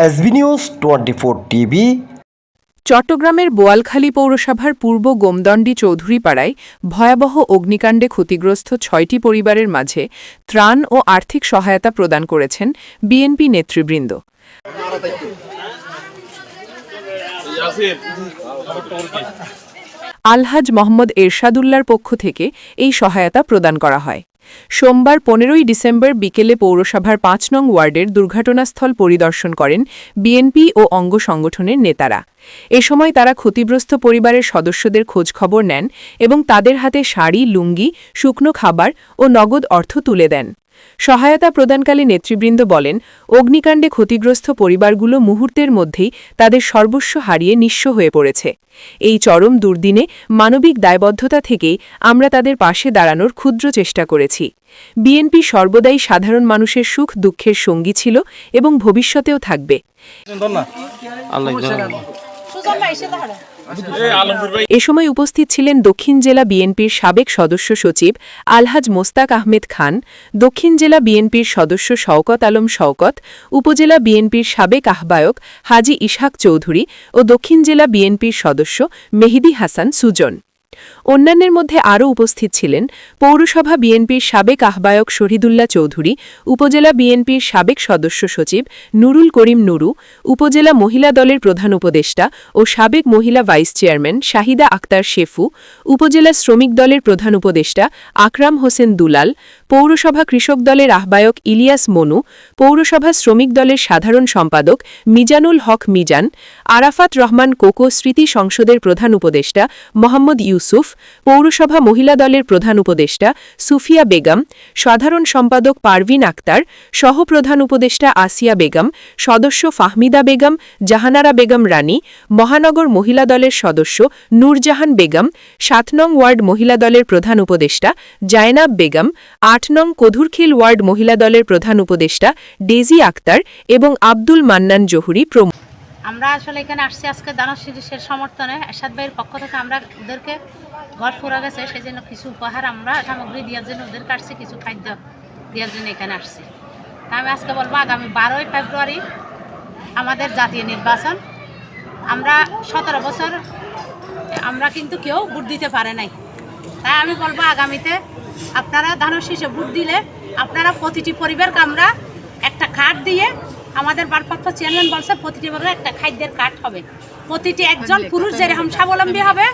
SB news 24 TV. চট্টগ্রামের বোয়ালখালী পৌরসভার পূর্ব গোমদণ্ডী চৌধুরীপাড়ায় ভয়াবহ অগ্নিকাণ্ডে ক্ষতিগ্রস্ত ৬টি পরিবারের মাঝে ত্রাণ ও আর্থিক সহায়তা প্রদান করেছেন বিএনপি নেতৃবৃন্দ। আলহাজ মোহাম্মদ এরশাদুল্লাহর পক্ষ থেকে এই সহায়তা প্রদান করা হয়। সোমবার ১৫ই ডিসেম্বর বিকেলে পৌরসভার ৫ নং ওয়ার্ডের দুর্ঘটনাস্থল পরিদর্শন করেন বিএনপি ও অঙ্গ সংগঠনের নেতারা। এ সময় তারা ক্ষতিগ্রস্ত পরিবারের সদস্যদের খোঁজখবর নেন এবং তাদের হাতে শাড়ি, লুঙ্গি, শুকনো খাবার ও নগদ অর্থ তুলে দেন। সহায়তা প্রদানকালে নেতৃবৃন্দ বলেন, অগ্নিকাণ্ডে ক্ষতিগ্রস্ত পরিবারগুলো মুহূর্তের মধ্যেই তাদের সর্বস্ব হারিয়ে নিঃস্ব হয়ে পড়েছে। এই চরম দুর্দিনে মানবিক দায়বদ্ধতা থেকেই আমরা তাদের পাশে দাঁড়ানোর ক্ষুদ্র চেষ্টা করেছি। বিএনপি সর্বদাই সাধারণ মানুষের সুখ দুঃখের সঙ্গী ছিল এবং ভবিষ্যতেও থাকবে। এ সময় উপস্থিত ছিলেন দক্ষিণ জেলা বিএনপির সাবেক সদস্য সচিব আলহাজ মোস্তাক আহমেদ খান, দক্ষিণ জেলা বিএনপির সদস্য শওকত আলম শওকত, উপজেলা বিএনপির সাবেক আহ্বায়ক হাজী ইসহাক চৌধুরী ও দক্ষিণ জেলা বিএনপির সদস্য মেহেদী হাসান সুজন। অন্যান্যের মধ্যে আরও উপস্থিত ছিলেন পৌরসভা বিএনপির সাবেক আহ্বায়ক শহীদুল্লাহ চৌধুরী, উপজেলা বিএনপির সাবেক সদস্য সচিব নুরুল করিম নুরু, উপজেলা মহিলা দলের প্রধান উপদেষ্টা ও সাবেক মহিলা ভাইস চেয়ারম্যান শাহিদা আক্তার শেফু, উপজেলা শ্রমিক দলের প্রধান উপদেষ্টা আকরাম হোসেন দুলাল, পৌরসভা কৃষক দলের আহ্বায়ক ইলিয়াস মনু, পৌরসভা শ্রমিক দলের সাধারণ সম্পাদক মিজানুল হক মিজান, আরাফাত রহমান কোকো স্মৃতি সংসদের প্রধান উপদেষ্টা মোহাম্মদ ইউসুফ, পৌরসভা মহিলা দলের প্রধান উপদেষ্টা সুফিয়া বেগম, সাধারণ সম্পাদক পারভিন আক্তার, সহপ্রধান উপদেষ্টা আসিয়া বেগম, সদস্য ফাহমিদা বেগম, জাহানারা বেগম রানী, মহানগর মহিলা দলের সদস্য নূরজাহান বেগম, ৭ নং ওয়ার্ড মহিলা দলের প্রধান উপদেষ্টা জায়নাব বেগম, ৮ নং কধুরখিল ওয়ার্ড মহিলা দলের প্রধান উপদেষ্টা ডেজি আক্তার এবং আব্দুল মান্নান জহুরি প্রমুখ। আমরা আসলে এখানে আসছি আজকে দানা শিরিষের সমর্থনে। এরশাদ ভাইয়ের পক্ষ থেকে আমরা ওদেরকে ঘর পুরা গেছে, সেই জন্য কিছু উপহার আমরা সামগ্রী দেওয়ার জন্য ওদেরকে আসছি, কিছু খাদ্য দেওয়ার জন্য এখানে আসছি। তা আমি আজকে বলবো, আগামী 12ই ফেব্রুয়ারি আমাদের জাতীয় নির্বাচন। আমরা 17 বছর আমরা কিন্তু কেউ ভোট দিতে পারে নাই। তাই আমি বলবো, আগামীতে আপনারা দানা শীর্ষে ভোট দিলে আপনারা প্রতিটি পরিবারকে আমরা একটা কার্ড দিয়ে, আমাদের ভারপ্রাপ্ত চেয়ারম্যান বলছে প্রতিটি পরিবারে একটা খাদ্যের কার্ড হবে, প্রতিটি একজন পুরুষ যেরকম স্বাবলম্বী হবে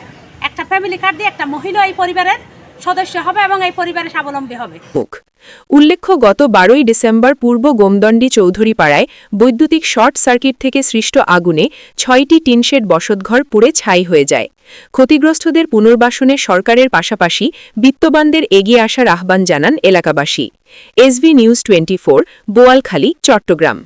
একটা ফ্যামিলি কার্ড দিয়ে একটা মহিলা এই পরিবারের সদস্য হবে এবং এই পরিবারের স্বাবলম্বী হবে। উল্লেখ্য, গত 12ই ডিসেম্বর পূর্ব গোমদণ্ডী চৌধুরীপাড়ায় বৈদ্যুতিক শর্ট সার্কিট থেকে সৃষ্ট আগুনে 6টি টিনশেড বসতঘর পুড়ে ছাই হয়ে যায়। ক্ষতিগ্রস্তদের পুনর্বাসনে সরকারের পাশাপাশি বিত্তবানদের এগিয়ে আসার আহ্বান জানান এলাকাবাসী। S B news 24, Boalkhali, Chittagong.